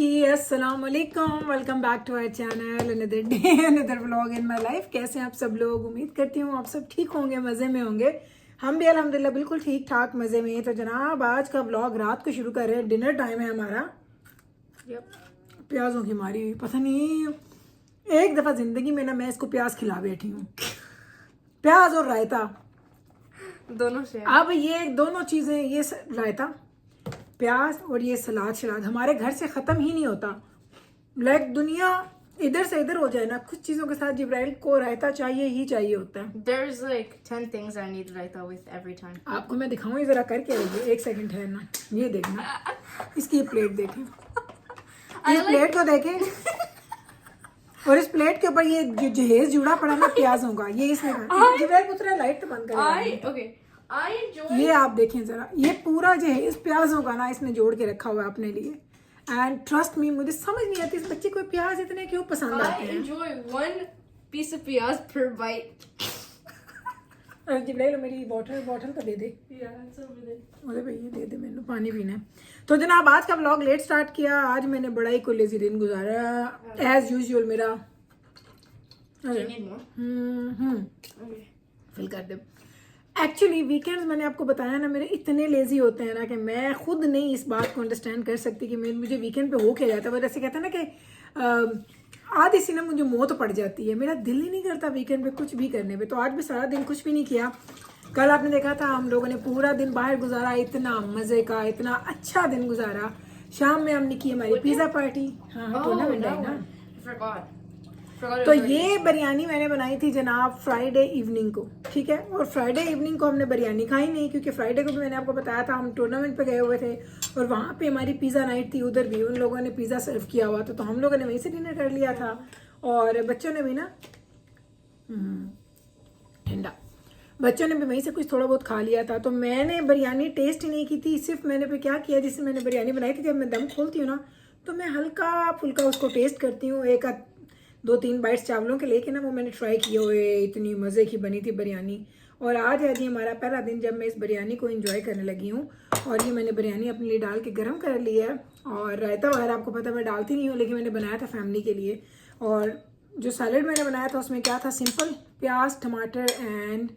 जी अस्सलाम वालेकुम, welcome back to our channel, another day another vlog in my life. कैसे हैं आप सब लोग? उम्मीद करती हूँ आप सब ठीक होंगे, मज़े में होंगे। हम भी अल्हम्दुलिल्लाह बिल्कुल ठीक ठाक मज़े में। तो जनाब आज का व्लॉग रात को शुरू कर रहे हैं। डिनर टाइम है हमारा। प्याज़ों की मारी हुई, पता नहीं एक दफ़ा ज़िंदगी में ना मैं इसको प्याज खिला बैठी हूँ, प्याज और रायता दोनों से। अब ये दोनों चीज़ें, ये रायता प्याज और ये सलाद शलाद हमारे घर से ख़त्म ही नहीं होता। लाइक दुनिया इधर से इधर हो जाए ना, कुछ चीज़ों के साथ जिब्राइल को रायता चाहिए ही चाहिए होता है। There's like 10 things I need raita with every time. आपको मैं दिखाऊँ, ये ज़रा करके रहिए, एक सेकंड है ना। ये देखना, इसकी प्लेट देखें, इस प्लेट को देखें और इस प्लेट के ऊपर ये जो जहेज जुड़ा पड़ा ना प्याजों का, ये इसमें जिब्राइल पुत्र लाइट तो बंद कर। I enjoy. ये आप देखें जरा, ये पूरा जो है इस प्याजों का ना इसने जोड़ के रखा हुआ है अपने लिए। एंड ट्रस्ट मी, मुझे समझ नहीं आती इस बच्चे को प्याज इतने क्यों पसंद आते I हैं। enjoy one piece of piyaz per bite. और जिब्राइल मेरी बॉटल तो दे दे, Yeah, it's over there. मुझे भैया दे दे, मैंने पानी पीना है। तो जनाब आज का व्लॉग लेट स्टार्ट किया। आज मैंने बड़ा ही को लेजी दिन गुजारा एज यूजुअल मेरा। Do you need more? Okay. Fill कर दे। एक्चुअली वीकेंड्स मैंने आपको बताया ना मेरे इतने लेजी होते हैं ना कि मैं खुद नहीं इस बात को अंडरस्टैंड कर सकती कि मुझे वीकेंड पे हो क्या जाता है। वैसे कहते हैं ना कि आधी सी ना मुझे मौत पड़ जाती है, मेरा दिल ही नहीं करता वीकेंड पे कुछ भी करने पे। तो आज भी सारा दिन कुछ भी नहीं किया। कल आपने देखा था हम लोगों ने पूरा दिन बाहर गुजारा, इतना मज़े का, इतना अच्छा दिन गुजारा। शाम में हमने की हमारी पिज़्ज़ा पार्टी। हाँ टूर्नामेंट है ना। I forgot. तो ये बिरयानी मैंने बनाई थी जनाब फ्राइडे इवनिंग को, ठीक है। और फ्राइडे इवनिंग को हमने बिरयानी खाई नहीं, क्योंकि फ्राइडे को भी मैंने आपको बताया था हम टूर्नामेंट पे गए हुए थे और वहाँ पे हमारी पिज़्ज़ा नाइट थी। उधर भी उन लोगों ने पिज़्ज़ा सर्व किया हुआ था, तो हम लोगों ने वहीं से डिनर कर लिया था और बच्चों ने भी ना ठंडा, बच्चों ने भी वहीं से कुछ थोड़ा बहुत खा लिया था। तो मैंने बिरयानी टेस्ट ही नहीं की थी। सिर्फ मैंने पे क्या किया, जिससे मैंने बिरयानी बनाई थी, जब मैं दम खोलती हूँ ना तो मैं हल्का फुल्का उसको टेस्ट करती हूँ। एक 2-3 बाइट्स चावलों के लेके ना वो मैंने ट्राई किए हुए, इतनी मज़े की बनी थी बिरयानी। और आज है जी हमारा पहला दिन जब मैं इस बिरयानी को एंजॉय करने लगी हूँ। और ये मैंने बिरयानी अपने लिए डाल के गर्म कर लिया है। और रायता वगैरह आपको पता मैं डालती नहीं हूँ, लेकिन मैंने बनाया था फैमिली के लिए। और जो सैलड मैंने बनाया था उसमें क्या था, सिंपल प्याज टमाटर एंड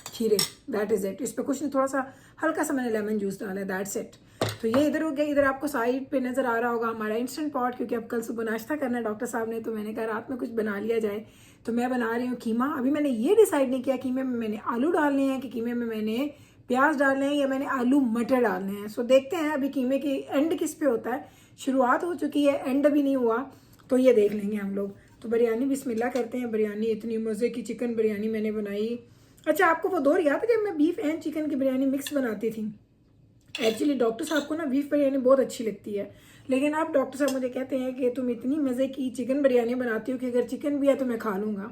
खीरे, दैट इज़ इट। इस पर कुछ नहीं, थोड़ा सा हल्का सा मैंने लेमन जूस डाला है, दैट्स इट। तो ये इधर हो गया। इधर आपको साइड पे नज़र आ रहा होगा हमारा इंस्टेंट पॉट, क्योंकि अब कल सुबह नाश्ता करना है डॉक्टर साहब ने, तो मैंने कहा रात में कुछ बना लिया जाए। तो मैं बना रही हूँ कीमा। अभी मैंने ये डिसाइड नहीं किया कीमे में मैंने आलू डालने हैं कि कीमे में मैंने प्याज डालने हैं या मैंने आलू मटर डालने हैं। सो देखते हैं अभी कीमे की एंड किस पे होता है। शुरुआत हो चुकी है, एंड अभी नहीं हुआ, तो ये देख लेंगे हम लोग। तो बिरयानी बिस्मिल्लाह करते हैं। बिरयानी इतनी मज़े की चिकन बिरयानी मैंने बनाई। अच्छा आपको वो दौर याद है जब मैं बीफ एंड चिकन की बिरयानी मिक्स बनाती थी? एक्चुअली डॉक्टर साहब को ना बीफ बिरयानी बहुत अच्छी लगती है, लेकिन अब डॉक्टर साहब मुझे कहते हैं कि तुम इतनी मज़े की चिकन बिरयानी बनाती हो कि अगर चिकन भी है तो मैं खा लूँगा।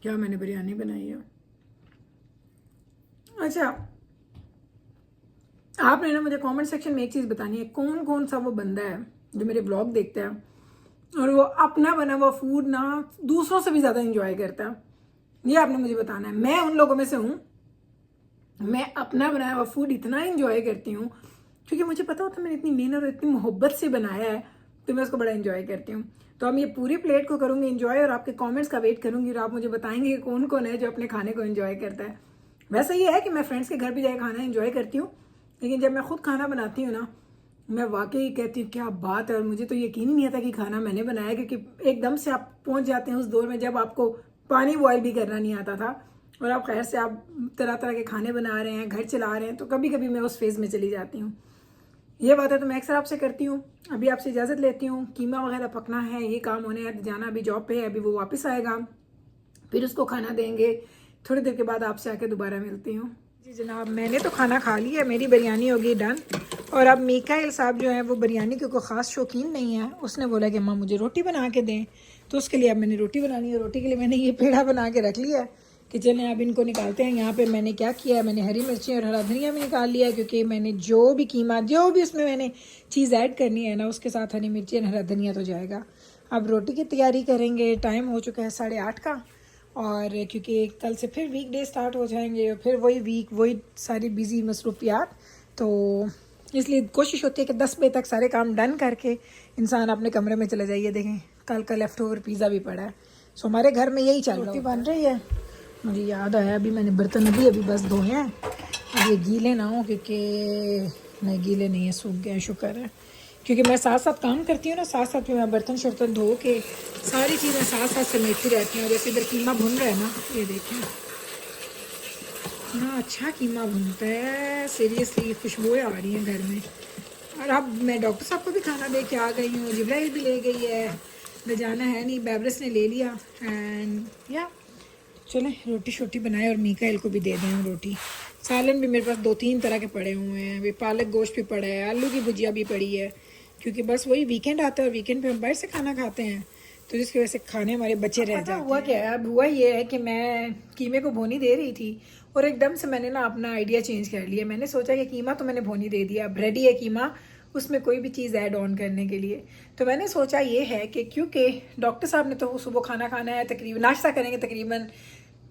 क्या मैंने बिरयानी बनाई है। अच्छा आपने ना मुझे कमेंट सेक्शन में एक चीज़ बतानी है, कौन कौन सा वो बंदा है जो मेरे ब्लॉग देखता है और वो अपना बना हुआ फूड ना दूसरों से भी ज़्यादा एंजॉय करता है। ये आपने मुझे बताना है। मैं उन लोगों में से हूँ, मैं अपना बनाया हुआ फूड इतना एंजॉय करती हूँ क्योंकि मुझे पता होता है मैंने इतनी मेहनत और इतनी मोहब्बत से बनाया है, तो मैं उसको बड़ा एंजॉय करती हूँ। तो हम ये पूरी प्लेट को करूँगी एंजॉय और आपके कॉमेंट्स का वेट करूँगी और आप मुझे बताएंगे कि कौन कौन है जो अपने खाने को एंजॉय करता है। वैसे ये है कि मैं फ्रेंड्स के घर भी जाकर खाना एंजॉय करती हूँ, लेकिन जब मैं खुद खाना बनाती हूँ ना मैं वाकई कहती हूँ क्या बात है। और मुझे तो यकीन ही नहीं आता कि खाना मैंने बनाया, क्योंकि एकदम से आप पहुँच जाते हैं उस दौर में जब आपको पानी बॉयल भी करना नहीं आता था और आप खैर से आप तरह तरह के खाने बना रहे हैं, घर चला रहे हैं। तो कभी कभी मैं उस फेज़ में चली जाती हूँ। ये बात है तो मैं अक्सर आपसे करती हूँ। अभी आपसे इजाज़त लेती हूँ, कीमा वगैरह पकना है, ये काम होने है, जाना अभी जॉब पे है, अभी वो वापस आएगा, फिर उसको खाना देंगे। थोड़ी देर के बाद आपसे आके दोबारा मिलती हूँ। जी जनाब मैंने तो खाना खा लिया, मेरी बिरयानी होगी डन। और अब मीकाइल साहब जो है वो बिरयानी के कोई ख़ास शौकीन नहीं है, उसने बोला कि माँ मुझे रोटी बना के दें, तो उसके लिए अब मैंने रोटी बनानी है। रोटी के लिए मैंने ये पेड़ा बना के रख लिया है कि चलें अब इनको निकालते हैं। यहाँ पे मैंने क्या किया है, मैंने हरी मिर्ची और हरा धनिया भी निकाल लिया, क्योंकि मैंने जो भी कीमा जो भी उसमें मैंने चीज़ ऐड करनी है ना उसके साथ हरी मिर्ची और हरा धनिया तो जाएगा। अब रोटी की तैयारी करेंगे। टाइम हो चुका है 8:30 का और क्योंकि कल से फिर वीक डे स्टार्ट हो जाएंगे और फिर वही वीक वही सारी बिजी मसरूफियात, तो इसलिए कोशिश होती है कि 10 बजे तक सारे काम डन करके इंसान अपने कमरे में चले जाइए। देखें कल का लेफ़्ट ओवर पिज़्ज़ा भी पड़ा है। सो हमारे घर में यही चल रहा है, बन रही है। मुझे याद आया अभी मैंने बर्तन अभी बस धोए हैं, अब ये गीले ना हो, क्योंकि नहीं गीले नहीं है, सूख गए, शुक्र है। क्योंकि मैं साथ साथ काम करती हूँ ना, साथ साथ मैं बर्तन शर्तन धो के सारी चीज़ें साथ साथ समेटती रहती हूँ। जैसे इधर कीमा भुन रहा है ना, ये देखें इतना अच्छा कीमा भुनता है, सीरियसली खुशबुएं आ रही हैं घर में। और अब मैं डॉक्टर साहब को भी खाना दे के आ गई हूँ, जिब्राइल भी ले गई है, ले जाना है नहीं, बेबरस ने ले लिया। एंड या चलें रोटी शोटी बनाए और मीकाइल को भी दे दें रोटी। सालन भी मेरे पास 2-3 तरह के पड़े हुए हैं, अभी पालक गोश्त भी पड़ा है, आलू की भुजिया भी पड़ी है, क्योंकि बस वही वीकेंड आता है और वीकेंड पे हम बाहर से खाना खाते हैं, तो जिसकी वजह से खाने हमारे बच्चे रह जाते हैं। हुआ क्या है, अब हुआ ये है कि मैं कीमे को भोनी दे रही थी और एकदम से मैंने ना अपना आइडिया चेंज कर लिया। मैंने सोचा कि कीमा तो मैंने भोनी दे दिया, अब रेडी है कीमा, उसमें कोई भी चीज़ ऐड ऑन करने के लिए। तो मैंने सोचा ये है कि क्योंकि डॉक्टर साहब ने तो सुबह खाना खाना है, तकरीबन नाश्ता करेंगे, तकरीबन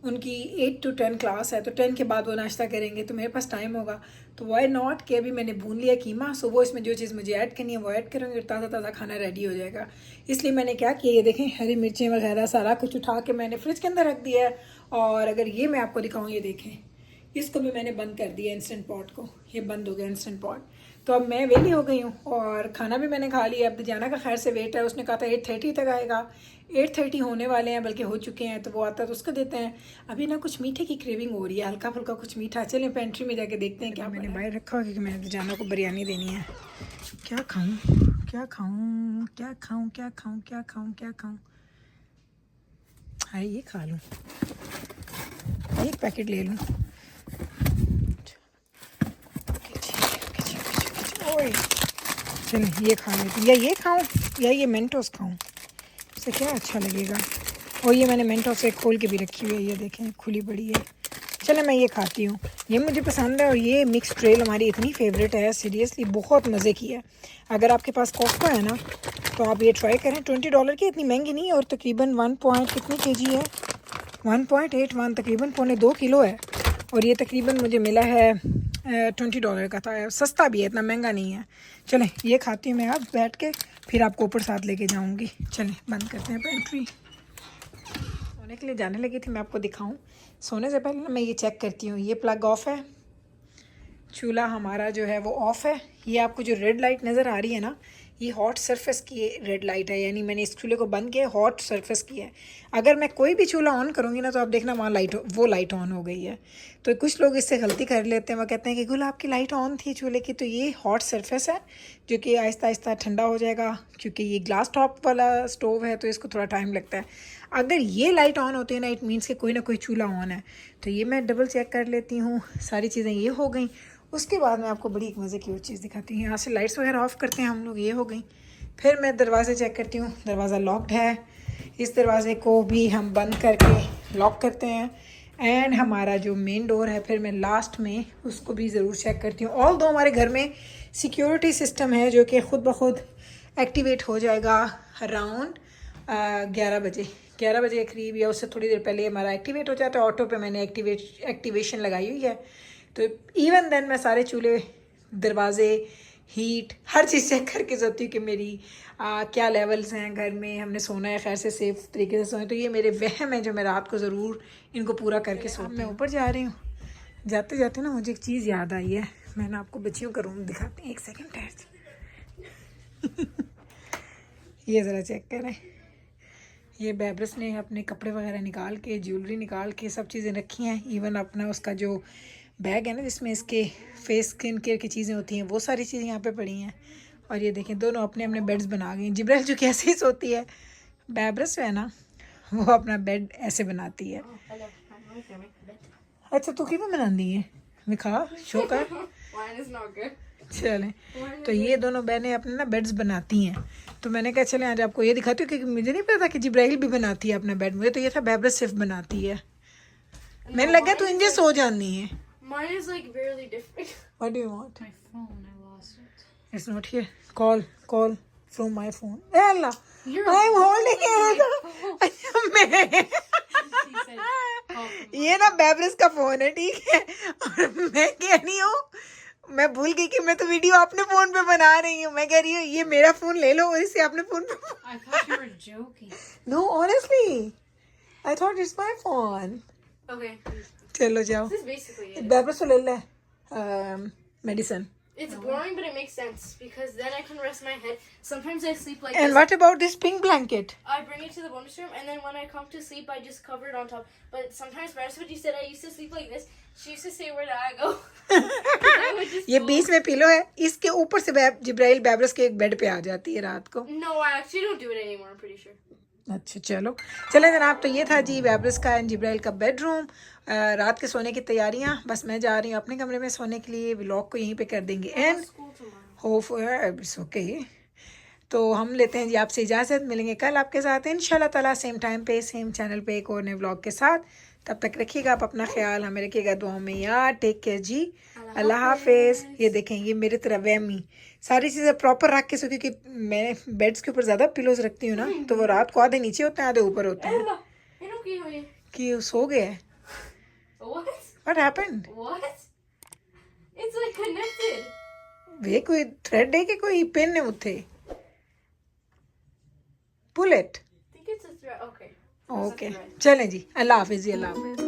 उनकी 8 to 10 क्लास है, तो 10 के बाद वो नाश्ता करेंगे, तो मेरे पास टाइम होगा, तो वाई नॉट कि अभी मैंने भून लिया कीमा, सो वो इसमें जो चीज़ मुझे ऐड करनी है वो ऐड करूँगी और ताज़ा ताज़ा खाना रेडी हो जाएगा। इसलिए मैंने क्या किया, ये देखें हरी मिर्चें वगैरह सारा कुछ उठा के मैंने फ्रिज के अंदर रख दिया है। और अगर ये मैं आपको दिखाऊँ, ये देखें इसको भी मैंने बंद कर दिया, इंस्टेंट पॉट को, ये बंद हो गया इंस्टेंट पॉट। तो अब मैं वेली हो गई हूँ और खाना भी मैंने खा लिया। अब जाना का खैर से वेट है, उसने कहा था 8:30 तक आएगा, 8:30 होने वाले हैं, बल्कि हो चुके हैं, तो वो आता है तो उसको देते हैं। अभी ना कुछ मीठे की क्रेविंग हो रही है, हल्का फुल्का कुछ मीठा। चलें पेंट्री में जाके देखते हैं क्या मैंने बाहर रखा, क्योंकि मैंने जाना को बिरयानी देनी है। क्या खाऊँ क्या खाऊँ क्या खाऊँ क्या खाऊँ क्या खाऊँ क्या खाऊँ, अरे ये खा लूँ, एक पैकेट ले लूँ। चलिए ये खा लेती, या ये खाऊं या ये मेंटोस खाऊं, इससे क्या अच्छा लगेगा। और ये मैंने मेंटोस एक खोल के भी रखी हुई है, ये देखें खुली पड़ी है। चले मैं ये खाती हूँ, ये मुझे पसंद है। और ये मिक्स ट्रेल हमारी इतनी फेवरेट है, सीरियसली बहुत मज़े की है। अगर आपके पास कॉस्को है ना तो आप ये ट्राई करें, $20 की, इतनी महंगी नहीं, और तकरीबन 1 पॉइंट कितनी kg है, 1.81, तकरीबन 2.25 किलो है। और ये तकरीबन मुझे मिला है $20 का था, सस्ता भी है, इतना महंगा नहीं है। चलें ये खाती हूँ मैं अब बैठ के, फिर आपको ऊपर साथ लेके जाऊँगी। चलें बंद करते हैं पेंट्री। सोने के लिए जाने लगी थी, मैं आपको दिखाऊं। सोने से पहले ना मैं ये चेक करती हूँ, ये प्लग ऑफ है, चूल्हा हमारा जो है वो ऑफ है। ये आपको जो रेड लाइट नज़र आ रही है ना, ये हॉट सरफेस की रेड लाइट है, यानी मैंने इस चूल्हे को बंद किया, हॉट सरफेस की है। अगर मैं कोई भी चूल्हा ऑन करूँगी ना तो आप देखना वहाँ वो लाइट ऑन हो गई है। तो कुछ लोग इससे गलती कर लेते हैं, वो कहते हैं कि गुल आपकी लाइट ऑन थी चूल्हे की, तो ये हॉट सरफेस है जो कि आहिस्ता आहिस्ता ठंडा हो जाएगा, क्योंकि ये ग्लास टॉप वाला स्टोव है तो इसको थोड़ा टाइम लगता है। अगर ये लाइट ऑन होती है ना, इट मीन्स कि कोई ना कोई चूल्हा ऑन है। तो ये मैं डबल चेक कर लेती हूँ, सारी चीज़ें ये हो गई। उसके बाद मैं आपको बड़ी एक मज़े की और चीज़ दिखाती हूँ। यहाँ से लाइट्स वगैरह ऑफ़ करते हैं हम लोग, ये हो गई। फिर मैं दरवाज़े चेक करती हूँ, दरवाज़ा लॉक्ड है, इस दरवाज़े को भी हम बंद करके लॉक करते हैं। एंड हमारा जो मेन डोर है, फिर मैं लास्ट में उसको भी ज़रूर चेक करती हूँ। ऑल दो हमारे घर में सिक्योरिटी सिस्टम है जो कि ख़ुद ब खुद एक्टिवेट हो जाएगा अराउंड 11 बजे के करीब, या उससे थोड़ी देर पहले हमारा एक्टिवेट हो जाता है। ऑटो पे मैंने एक्टिवेशन लगाई हुई है, तो इवन देन मैं सारे चूल्हे, दरवाजे, हीट, हर चीज़ चेक करके सोती हूँ कि मेरी क्या लेवल्स हैं घर में, हमने सोना है खैर से सेफ तरीके से सोएं। तो ये मेरे वहम है जो मैं रात को ज़रूर इनको पूरा करके सोती हूँ। मैं ऊपर जा रही हूँ, जाते जाते ना मुझे एक चीज़ याद आई है, मैं ना आपको बच्चियों का रूम दिखाती हूँ, एक सेकेंड ठहर। ये ज़रा चेक करें, ये बेबरस ने अपने कपड़े वगैरह निकाल के, ज्वेलरी निकाल के सब चीज़ें रखी हैं। इवन अपना उसका जो बैग है ना जिसमें इसके फेस स्किन केयर की चीज़ें होती हैं, वो सारी चीज़ें यहाँ पे पड़ी हैं। और ये देखें दोनों अपने अपने बेड्स बना गए। जिब्राइल जो कि ऐसे ही सोती है, बेबरस है ना वो अपना बेड ऐसे बनाती है। अच्छा तू क्यों बनाती है, दिखा शो कर। चलें, तो ये दोनों बहनें अपने ना बेड्स बनाती हैं, तो मैंने कहा चलें आज आपको ये दिखाती हूँ, क्योंकि मुझे नहीं पता कि जिब्राइल भी बनाती है अपना बेड। मुझे तो ये था बेबरस सिर्फ बनाती है, मैंने लगा तू इंजे सो जानी है। Mine is like barely different. What do you want? My phone, I lost it. It's not here. Call from my phone. Allah, You're I'm holding it. She said ये ना बेबरस का फोन है, ठीक है, और मैं कह रही हूँ, मैं भूल गई कि मैं तो वीडियो अपने फोन पे बना रही हूँ। मैं कह रही हूँ ये मेरा फोन ले लो और इसे अपने फोन पे। I thought you were joking. Know honestly I thought it's my phone. Okay. चलो जाओ, This is basically it. Baibars तो ले ले medicine. It's boring, but it makes sense because then I can rest my head. Sometimes I sleep like and this. What about this pink blanket? I bring it to the bonus room, and then when I come to sleep, I just cover it on top. But sometimes Saraswati said I used to sleep like this. She used to say, "Where did I go?" I would just ये go. बीच में pillow है, इसके ऊपर से जिब्राइल Baibars के एक bed पे आ जाती है रात को। No, I actually don't do it anymore. I'm pretty sure. अच्छा चलो, चले जनाब, तो ये था जी बेबरस का एंड जिब्राइल का बेडरूम। रात के सोने की तैयारियां, बस मैं जा रही हूँ अपने कमरे में सोने के लिए। व्लॉग को यहीं पे कर देंगे and School tomorrow. Hope it's okay. तो हम लेते हैं जी आपसे इजाज़त, मिलेंगे कल आपके साथ इंशाल्लाह ताला सेम टाइम पे सेम चैनल पे एक और नए व्लॉग के साथ। तब तक रखिएगा आप अपना ख्याल, हमें रखिएगा दुआ में यार। टेक केयर जी, अल्लाह हाफिज़। ये देखें, ये मेरी तरह वहमी सारी चीज़ें प्रॉपर रख के सो, क्योंकि मैं बेड्स के ऊपर ज़्यादा पिलोज रखती हूँ ना, तो वो रात को आधे नीचे होते हैं आधे ऊपर होते हैं। कि सो गए? What? What happened? What? It's like connected. वे कोई थ्रेड है कि कोई पिन है उत्थे? Pull it. I think it's a thread. Okay. Okay चलें जी, अल्लाह हाफिज़ जी, अल्लाह हाफिज़।